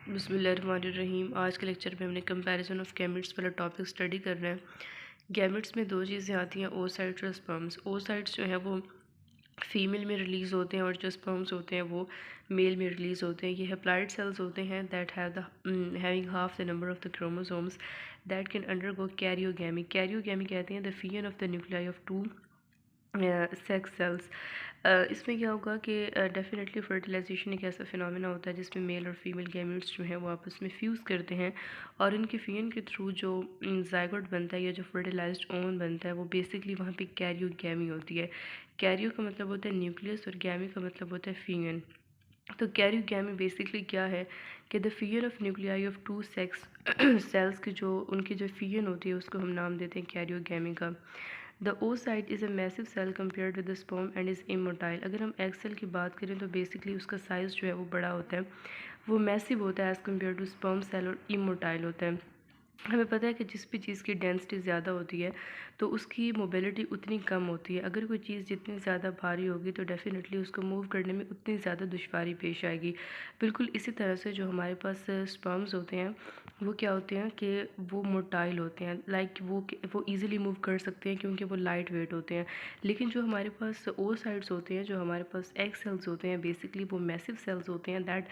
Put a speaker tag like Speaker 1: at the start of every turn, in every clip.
Speaker 1: बिस्मिल्लाहिर्रहमानिर्रहीम। आज के लेक्चर में हमने कंपैरिजन ऑफ गैमेट्स वाला टॉपिक स्टडी करना है। गैमेट्स में दो चीज़ें आती हैं, ओसाइट्स और स्पर्म्स। ओसाइट्स जो है वो फीमेल में रिलीज़ होते हैं और जो स्पर्म्स होते हैं वो मेल में रिलीज़ होते हैं। ये हैप्लॉइड सेल्स होते हैं that have the having half the number of the chromosomes that can undergo karyogamy. Karyogamy कहते हैं the fusion of the nuclei of two sex cells. इसमें क्या होगा कि डेफिनेटली फर्टिलाइजेशन एक ऐसा फिनोमेना होता है जिसमें मेल और फीमेल गैमेट्स जो हैं वो आपस में फ्यूज़ करते हैं और इनके फ्यूजन के थ्रू जो जाइगोट बनता है या जो फर्टिलाइज्ड ओवन बनता है वो बेसिकली वहाँ पे कैरियोगैमी होती है। कैरियो का मतलब होता है न्यूक्लियस और गैमी का मतलब होता है फ्यूजन। तो कैरियोगैमी बेसिकली क्या है कि the fusion of nuclei of two sex cells की जो उनकी जो फ्यूजन होती है उसको हम नाम देते हैं कैरियोगैमी का। The oocyte is a massive cell compare to the sperm and is immotile. अगर हम एग सेल की बात करें तो बेसिकली उसका साइज़ जो है वो बड़ा होता है, वो मैसिव होता है as compare to sperm cell और इमोटाइल होता है। हमें पता है कि जिस भी चीज़ की डेंसिटी ज़्यादा होती है तो उसकी मोबिलिटी उतनी कम होती है। अगर कोई चीज़ जितनी ज़्यादा भारी होगी तो डेफ़िनेटली उसको मूव करने में उतनी ज़्यादा दुश्वारी पेश आएगी। बिल्कुल इसी तरह से जो हमारे पास स्पर्म्स होते हैं वो क्या होते हैं कि वो मोटाइल होते हैं, लाइक वो ईज़िली मूव कर सकते हैं क्योंकि वो लाइट वेट होते हैं। लेकिन जो हमारे पास oocytes होते हैं, जो हमारे पास एग सेल्स होते हैं, बेसिकली वो मैसिव सेल्स होते हैं that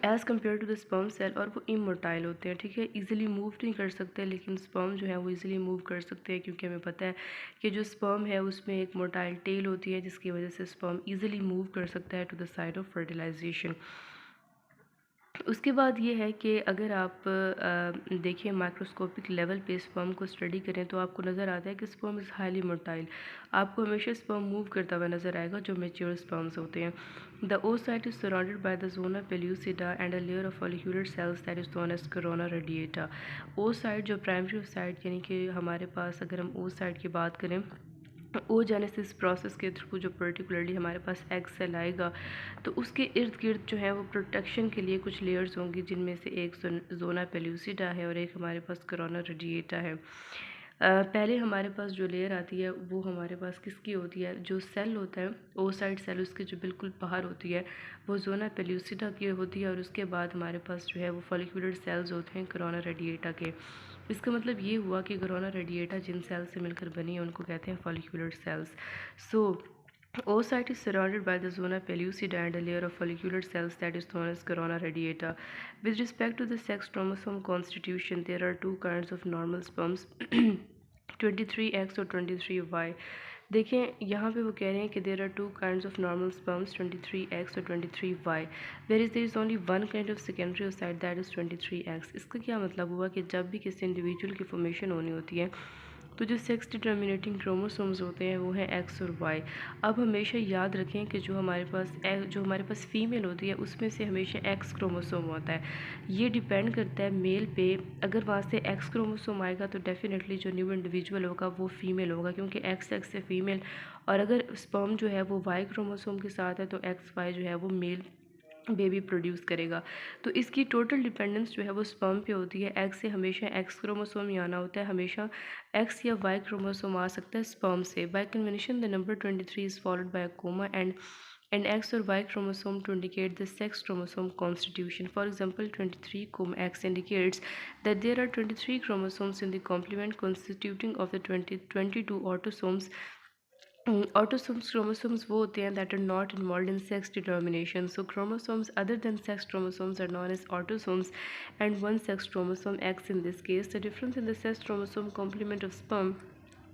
Speaker 1: as compare to the sperm cell, और वो इमोटाइल होते हैं। ठीक है, इजीली मूव नहीं कर सकते, लेकिन स्पर्म जो है वो इजीली मूव कर सकते हैं क्योंकि हमें पता है कि जो स्पर्म है उसमें एक मोटाइल टेल होती है जिसकी वजह से स्पर्म इजीली मूव कर सकता है to the side of fertilization. उसके बाद ये है कि अगर आप देखिए माइक्रोस्कोपिक लेवल पे स्पर्म को स्टडी करें तो आपको नज़र आता है कि स्पर्म इज़ हाईली मोटाइल। आपको हमेशा स्पर्म मूव करता हुआ नज़र आएगा जो मेच्योर स्पर्म्स होते हैं। The oocyte is surrounded by the zona pellucida and a layer of follicular cells that is known as corona radiata. oocyte जो प्राइमरी oocyte यानी कि हमारे पास अगर हम oocyte की बात करें, ओजेनेसिस प्रोसेस के थ्रू जो पर्टिकुलरली हमारे पास एग सेल आएगा तो उसके इर्द गिर्द जो है वो प्रोटेक्शन के लिए कुछ लेयर्स होंगी, जिनमें से एक जोना पेल्यूसिडा है और एक हमारे पास कोरोना रेडिएटा है। पहले हमारे पास जो लेयर आती है वो हमारे पास किसकी होती है, जो सेल होता है oocyte सेल उसके जो बिल्कुल बाहर होती है वो जोना पेल्यूसिडा की होती है और उसके बाद हमारे पास जो है वो फॉलिक्यूलर सेल्स होते हैं कोरोना रेडिएटा के। इसका मतलब ये हुआ कि कोरोना रेडिएटा जिन सेल से मिलकर बनी है उनको कहते हैं follicular cells. So oocyte is surrounded by the zona pellucida and a layer of follicular cells that is known as corona radiata. With respect to the sex chromosome constitution, there are two kinds of normal sperms, 23X और 23Y। देखें यहाँ पे वो कह रहे हैं कि there are two kinds of normal sperms, 23X और 23Y, there is only one kind of secondary oocyte that is 23X। इसका क्या मतलब हुआ कि जब भी किसी इंडिविजुअल की फॉर्मेशन होनी होती है तो जो सेक्स डिटर्मिनेटिंग क्रोमोसोम्स होते हैं वो हैं एक्स और वाई। अब हमेशा याद रखें कि जो हमारे पास फ़ीमेल होती है उसमें से हमेशा एक्स क्रोमोसोम होता है। ये डिपेंड करता है मेल पे। अगर वहाँ से एक्स क्रोमोसोम आएगा तो डेफिनेटली जो न्यू इंडिविजुअल होगा वो फीमेल होगा क्योंकि एक्स एक्स से फीमेल, और अगर स्पर्म जो है वो वाई क्रोमोसोम के साथ है तो एक्स वाई जो है वो मेल बेबी प्रोड्यूस करेगा। तो इसकी टोटल डिपेंडेंस जो है वो स्पर्म पे होती है। एग से हमेशा एक्स क्रोमोसोम ही आना होता है, हमेशा एक्स या वाई क्रोमोसोम आ सकता है स्पर्म से। By convention the number 23 is followed by a comma and X or Y chromosome to indicate the sex chromosome constitution. For example, 23X indicates that there are 23 chromosomes in the complement constituting of the 22 autosomes. Autosomes chromosomes वो होते हैं that are not involved in sex determination. So chromosomes other than sex chromosomes are known as autosomes, and one sex chromosome X in this case. The difference in the sex chromosome complement of sperm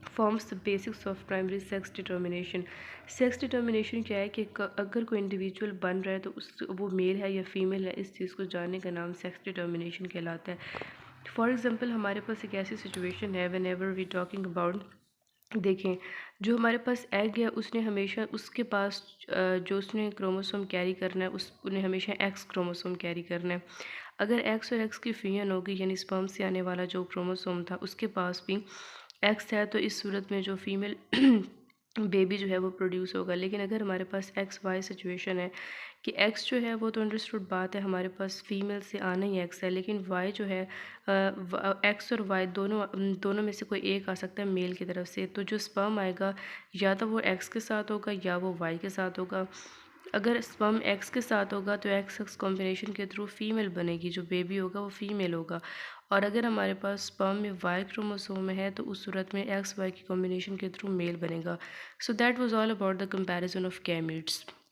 Speaker 1: forms the basics of primary sex determination. Sex determination क्या है कि अगर कोई individual बन रहा है तो उस वो मेल है या फीमेल है, इस चीज़ को जानने का नाम सेक्स डिटर्मिनेशन कहलाता है। फॉर एग्ज़ाम्पल हमारे पास एक ऐसी सिचुएशन है whenever we talking about, देखें जो हमारे पास एग है उसने हमेशा उसके पास जो उसने क्रोमोसोम कैरी करना है उसने हमेशा एक्स क्रोमोसोम कैरी करना है। अगर एक्स और एक्स की फ्यूजन होगी यानी स्पर्म से आने वाला जो क्रोमोसोम था उसके पास भी एक्स है तो इस सूरत में जो फीमेल बेबी जो है वो प्रोड्यूस होगा। लेकिन अगर हमारे पास एक्स वाई सिचुएशन है कि एक्स जो है वो तो अंडरस्टूड बात है, हमारे पास फीमेल से आना ही एक्स है, लेकिन वाई जो है एक्स और वाई दोनों में से कोई एक आ सकता है मेल की तरफ से। तो जो स्पर्म आएगा या तो वो एक्स के साथ होगा या वो वाई के साथ होगा। अगर स्पर्म एक्स के साथ होगा तो एक्स एक्स कॉम्बिनेशन के थ्रू फीमेल बनेगी, जो बेबी होगा वो फीमेल होगा। और अगर हमारे पास स्पर्म में वाई क्रोमोसोम है तो उस सूरत में एक्स वाई की कॉम्बिनेशन के थ्रू मेल बनेगा। So that was all about the comparison of gametes.